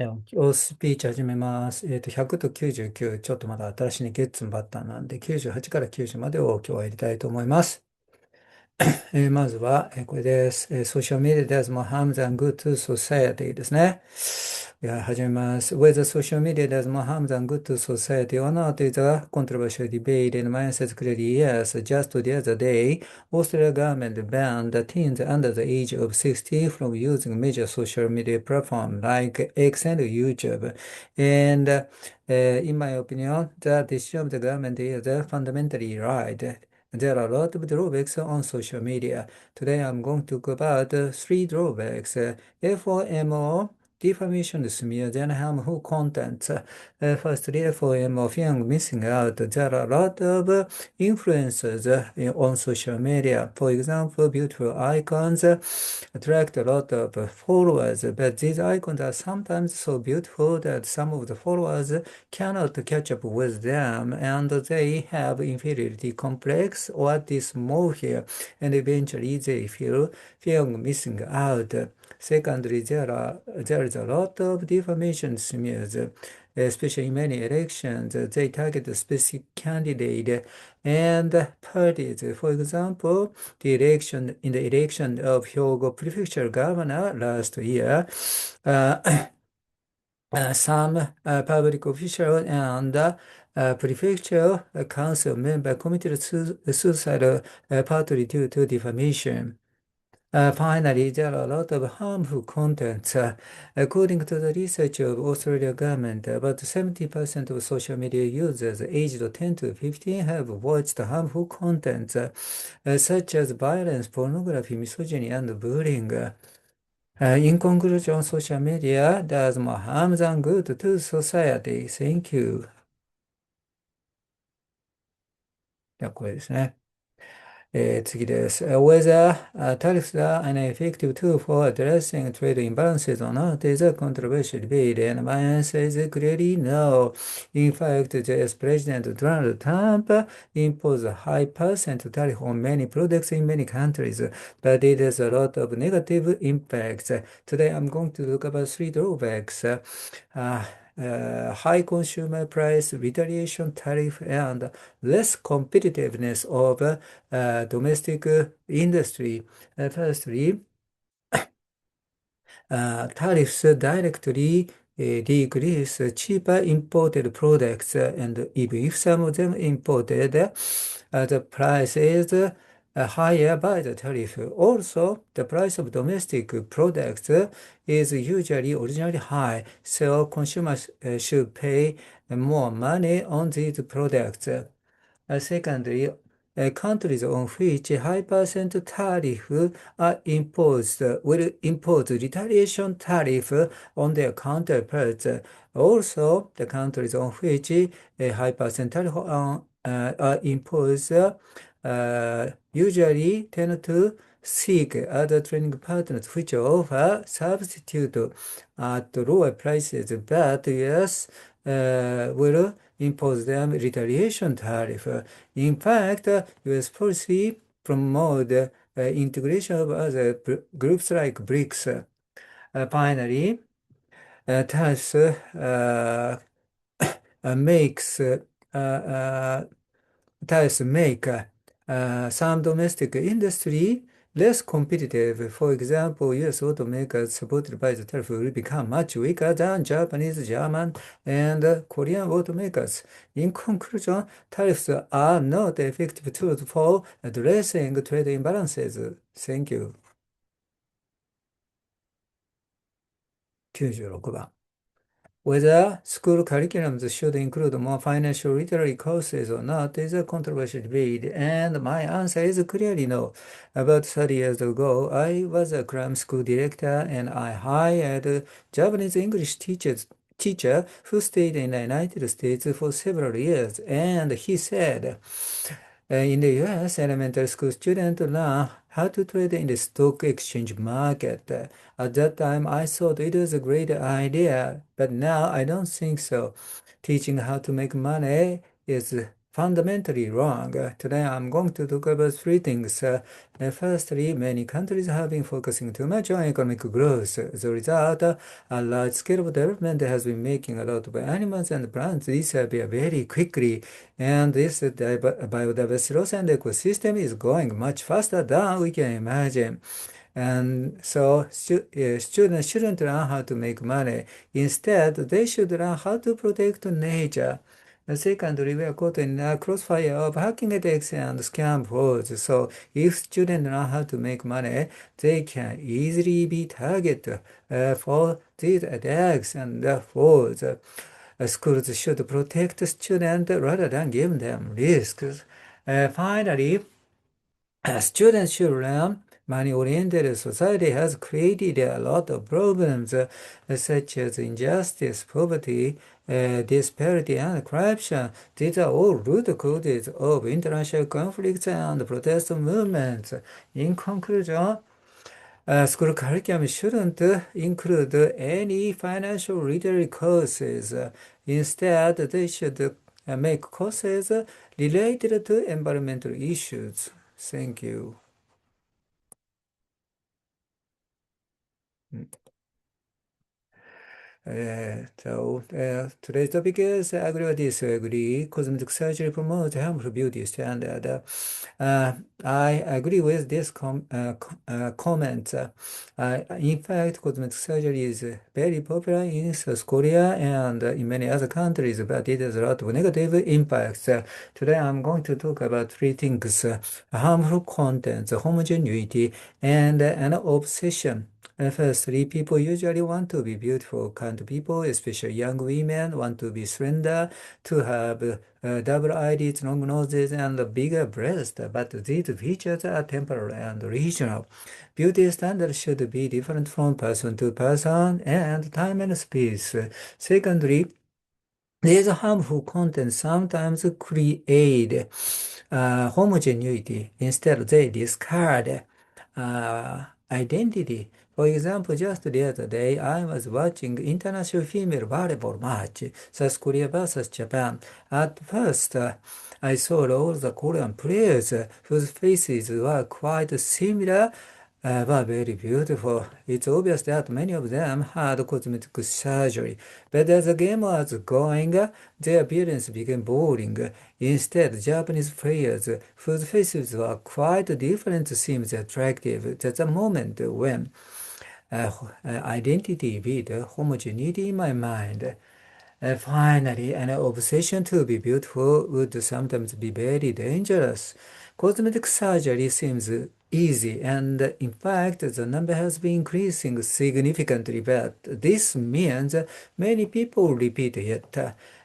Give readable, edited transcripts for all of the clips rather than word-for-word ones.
お経スピーチ始めます。100と99、ちょっとまだ新しいね、ゲッツンバッターなんで、98から90までを今日はやりたいと思います。まずは、これです。ソーシャルメディア does more harm than good to society ですね。始めます。Whether social media does more harm than good to society or not is a controversial debate, and my answer is clearly yes. Just the other day, Australia government banned teens under the age of 60 from using major social media platforms like X and YouTube. And in my opinion, the decision of the government is fundamentally right. There are a lot of drawbacks on social media. Today I'm going to talk about three drawbacks. FOMO, defamation smear, then harmful content. Firstly, FOMO, fear of missing out. There are a lot of influencers on social media. For example, beautiful icons attract a lot of followers, but these icons are sometimes so beautiful that some of the followers cannot catch up with them, and they have inferiority complex or dysmorphia, and eventually they feel fear of missing out. Secondly, there is a lot of defamation smears, especially in many elections. They target a specific candidate and parties. For example, in the election of Hyogo Prefecture Governor last year, uh, some public official and prefecture council member committed suicide partly due to defamation. Finally, there are a lot of harmful content. According to the research of Australia government, about 70% of social media users aged 10 to 15 have watched harmful content, such as violence, pornography, misogyny, and bullying. In conclusion, social media does more harm than good to society. Thank you. ではこれですね。次です。Whether tariffs are an effective tool for addressing trade imbalances or not is a controversial debate, and my answer is clearly no. In fact, US President Donald Trump imposed a high percent tariff on many products in many countries, but it has a lot of negative impacts. Today, I'm going to talk about three drawbacks. High consumer price, retaliation tariff, and less competitiveness of domestic industry. Firstly, tariffs directly decrease cheaper imported products, and even if some of them imported, the price is higher by the tariff. Also, the price of domestic products is usually originally high, so consumers should pay more money on these products. Secondly, countries on which high percent tariff are imposed will impose retaliation tariff on their counterparts. Also, the countries on which a high percent tariff are imposed usually tend to seek other trading partners which offer substitute at lower prices, but US will impose them retaliation tariff. In fact, US policy promote integration of other groups like BRICS. Finally, tariffs makes tariffs make some domestic industry less competitive. For example, US automakers supported by the tariff will become much weaker than Japanese, German, and Korean automakers. In conclusion, tariffs are not effective tools for addressing trade imbalances. Thank you. 96番。Whether school curriculums should include more financial literacy courses or not is a controversial debate, and my answer is clearly no. About 30 years ago, I was a cram school director and I hired a Japanese English teacher who stayed in the United States for several years, and he said, in the US, elementary school students learn how to trade in the stock exchange market. At that time, I thought it was a great idea, but now I don't think so. Teaching how to make money is fundamentally wrong. Today I'm going to talk about three things. Firstly, many countries have been focusing too much on economic growth. As a result, a large scale of development has been making a lot of animals and plants disappear very quickly. And this biodiversity loss and ecosystem is going much faster than we can imagine. And so students shouldn't learn how to make money. Instead, they should learn how to protect nature. Secondly, we are caught in a crossfire of hacking attacks and scam frauds. So if students learn how to make money, they can easily be targeted for these attacks and frauds. Schools should protect students rather than give them risks. Finally, students should learn money-oriented society has created a lot of problems such as injustice, poverty, disparity, and corruption. These are all root causes of international conflicts and protest movements. In conclusion, school curriculum shouldn't include any financial literacy courses. Instead, they should make courses related to environmental issues. Thank you. Today's topic is agree or disagree. Cosmetic surgery promotes harmful beauty standard. I agree with this comment. In fact, cosmetic surgery is very popular in South Korea and in many other countries, but it has a lot of negative impacts. Today, I'm going to talk about three things: harmful contents, homogeneity, and an obsession. Firstly, people usually want to be beautiful. Kind people, especially young women, want to be slender, to have double eyelids, long noses, and bigger breasts. But these features are temporal and regional. Beauty standards should be different from person to person and time and space. Secondly, these harmful content sometimes create homogeneity. Instead, they discard identity. For example, just the other day, I was watching international female volleyball match, South Korea versus Japan. At first, I saw all the Korean players whose faces were quite similar were very beautiful. It's obvious that many of them had cosmetic surgery. But as the game was going, their appearance became boring. Instead, Japanese players whose faces were quite different seemed attractive. That's a moment when identity beat homogeneity in my mind. Finally, an obsession to be beautiful would sometimes be very dangerous. Cosmetic surgery seems easy, and in fact, the number has been increasing significantly, but this means many people repeat it.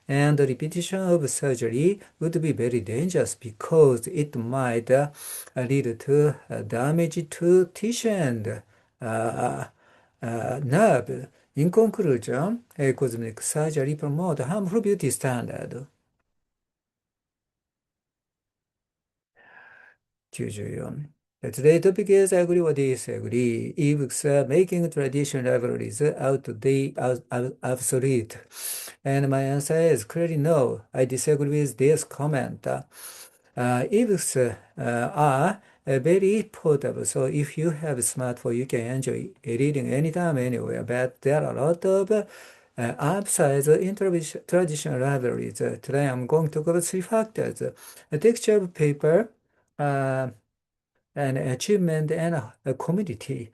And the repetition of surgery would be very dangerous because it might lead to damage to tissue and uh, nerve. In conclusion, cosmetic surgery promote harmful beauty standard. 94. Today's topic is agree or disagree. Ebooks are making traditional libraries obsolete. And my answer is clearly no. I disagree with this comment. Ebooks are very portable. So if you have a smartphone, you can enjoy reading anytime, anywhere. But there are a lot of upsides in traditional libraries. Today I'm going to cover three factors. The texture of paper, uh, an achievement and a community.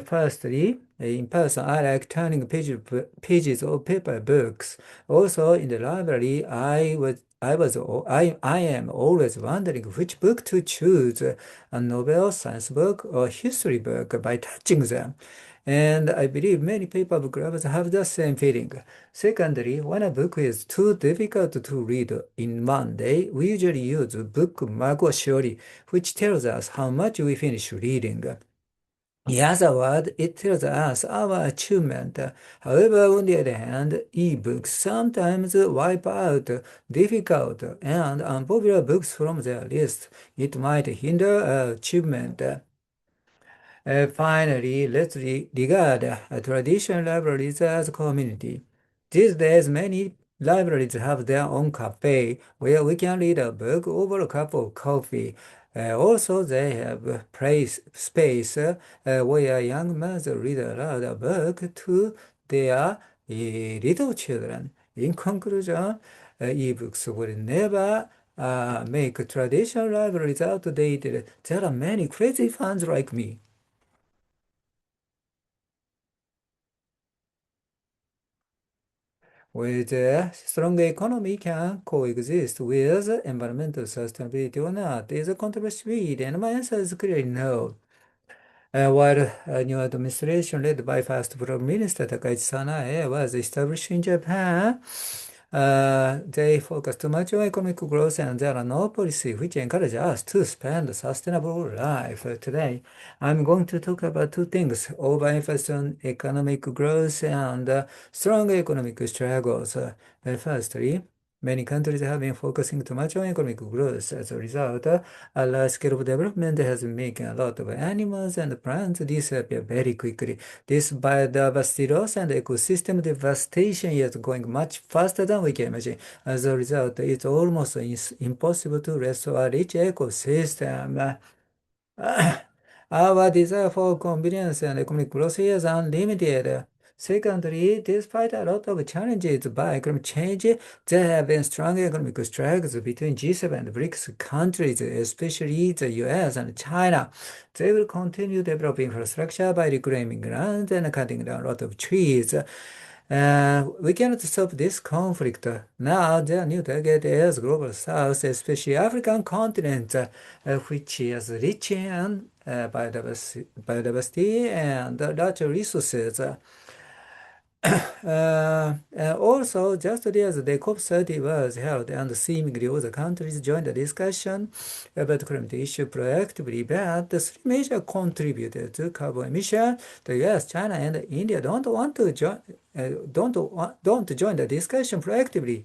Firstly, in person, I like turning pages of paper books. Also, in the library, I am always wondering which book to choose, a novel, science book, or history book by touching them. And I believe many paper book lovers have the same feeling. Secondly, when a book is too difficult to read in one day, we usually use bookmark or shori, which tells us how much we finish reading. In other words, it tells us our achievement. However, on the other hand, ebooks sometimes wipe out difficult and unpopular books from their list. It might hinder achievement. Finally, let's regard traditional libraries as a community. These days, many Libraries have their own cafe where we can read a book over a cup of coffee. Also, they have a place, space where young mothers read aloud a book to their little children. In conclusion, ebooks will never make traditional libraries outdated. There are many crazy fans like me. With a strong economy can coexist with environmental sustainability or not is a controversy, and my answer is clearly no. While a new administration led by first Prime Minister Takaichi Sanae was established in Japan, they focus too much on economic growth and there are no policy which encourage us to spend a sustainable life. Today, I'm going to talk about two things, overemphasis on economic growth and strong economic struggles. Firstly, many countries have been focusing too much on economic growth. As a result, a large scale of development has been making a lot of animals and plants disappear very quickly. This biodiversity loss and ecosystem devastation is going much faster than we can imagine. As a result, it's almost impossible to restore a rich ecosystem. Our desire for convenience and economic growth is unlimited. Secondly, despite a lot of challenges by climate change, there have been strong economic struggles between G7 and BRICS countries, especially the US and China. They will continue developing infrastructure by reclaiming land and cutting down a lot of trees. We cannot stop this conflict. Now, their new target is Global South, especially African continent, which is rich in biodiversity and natural resources. Also, just as the COP30 was held and seemingly all the countries joined the discussion about climate issue proactively, but the three major contributors to carbon emission, the US, China, and India, don't join the discussion proactively.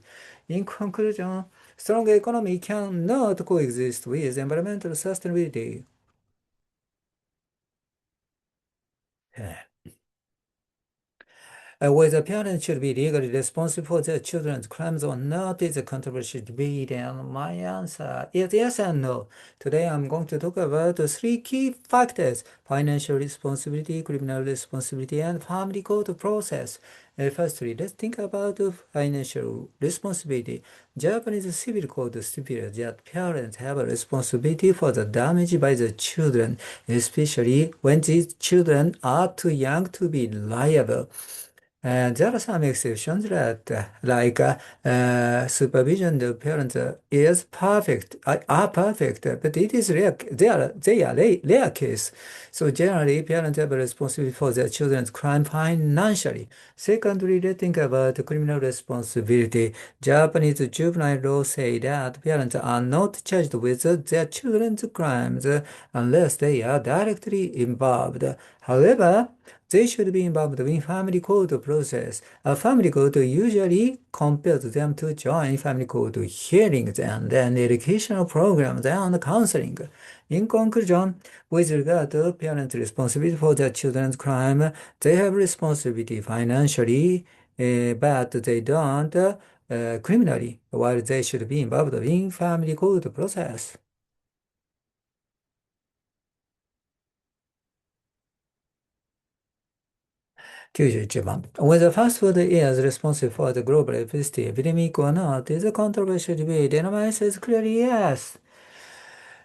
In conclusion, strong economy cannot coexist with environmental sustainability. Whether parents should be legally responsible for their children's crimes or not is a controversial debate, and my answer is yes and no. Today I'm going to talk about the three key factors: financial responsibility, criminal responsibility, and family court process. Firstly, let's think about the financial responsibility. Japanese civil code stipulates that parents have a responsibility for the damage by the children, especially when these children are too young to be liable. And there are some exceptions that, supervision of parents is perfect, are perfect, but it is rare. They are rare case. So generally, parents have a responsibility for their children's crime financially. Secondly, let's think about criminal responsibility. Japanese juvenile law say that parents are not charged with their children's crimes unless they are directly involved. However, they should be involved in family court process. A family court usually compels them to join family court hearings and then educational programs and counseling. In conclusion, with regard to parents' responsibility for their children's crime, they have responsibility financially, but they don't criminally, while they should be involved in family court process. 91番. Whether fast food is responsible for the global obesity epidemic or not is a controversial debate, and my answer is clearly yes.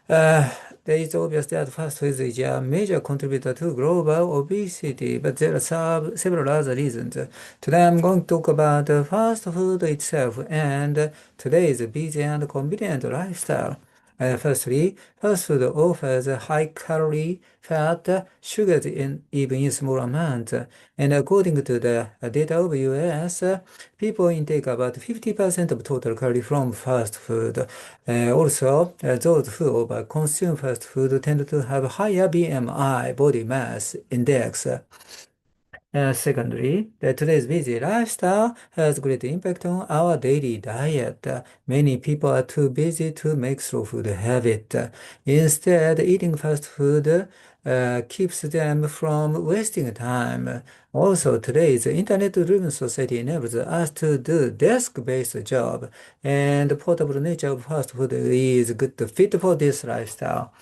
Uh, there is obvious that fast food is a major contributor to global obesity, but there are several other reasons. Today I'm going to talk about fast food itself and today's busy and convenient lifestyle. Firstly, fast food offers high calorie, fat, sugars even in small amounts. And according to the data of US, people intake about 50% of total calorie from fast food. Also, those who overconsume fast food tend to have higher BMI, body mass index. Secondly, today's busy lifestyle has great impact on our daily diet. Many people are too busy to make slow food habit. Instead, eating fast food keeps them from wasting time. Also, today's internet-driven society enables us to do desk-based job, and the portable nature of fast food is good fit for this lifestyle.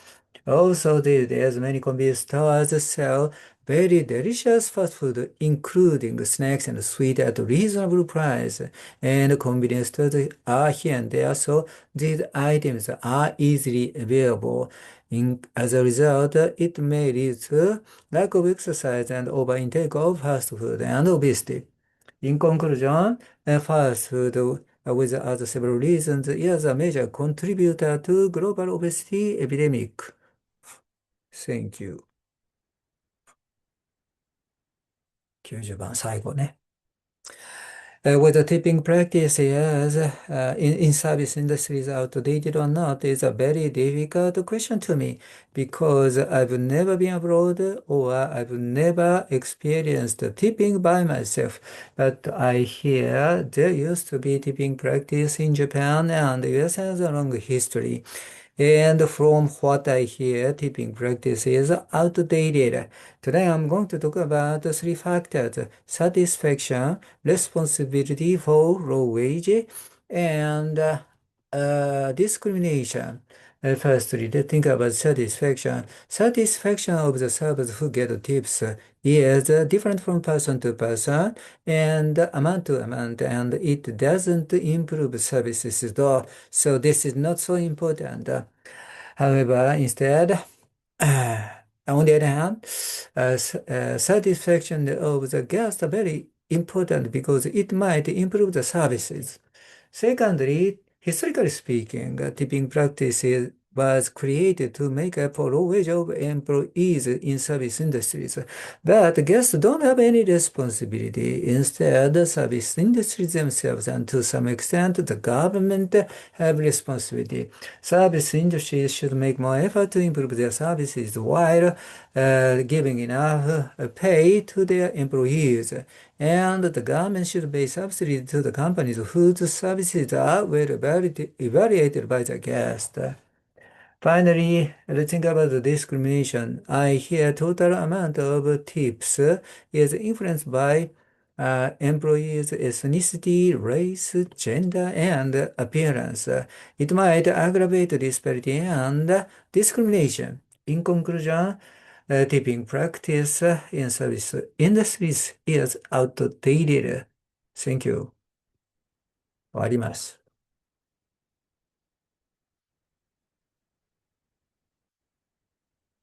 Also, these days, many convenience stores sell very delicious fast food, including snacks and sweet at reasonable price. And convenience stores are here and there, so these items are easily available. As a result, it may lead to lack of exercise and over intake of fast food and obesity. In conclusion, fast food, with other several reasons, is a major contributor to global obesity epidemic. Thank you. 90番最後ね。Whether tipping practices in service industries are outdated or not is a very difficult question to me because I've never been abroad or I've never experienced tipping by myself. But I hear there used to be tipping practice in Japan and the US has a long history. And from what I hear, tipping practice is outdated. Today I'm going to talk about three factors: satisfaction, responsibility for low wage, and discrimination. Firstly, let's think about satisfaction. Satisfaction of the servers who get tips is different from person to person and amount to amount, and it doesn't improve services though. So this is not so important. However, instead, on the other hand, satisfaction of the guest are very important because it might improve the services. Secondly, historically speaking, tipping practices was created to make up for low wage of employees in service industries. But guests don't have any responsibility. Instead, the service industries themselves and to some extent the government have responsibility. Service industries should make more effort to improve their services while giving enough pay to their employees. And the government should pay subsidy to the companies whose services are well evaluated by the guest. Finally, let's think about the discrimination. I hear total amount of tips is influenced by employees' ethnicity, race, gender, and appearance. It might aggravate disparity and discrimination. In conclusion, tipping practice in service industries is outdated. Thank you. 終わります。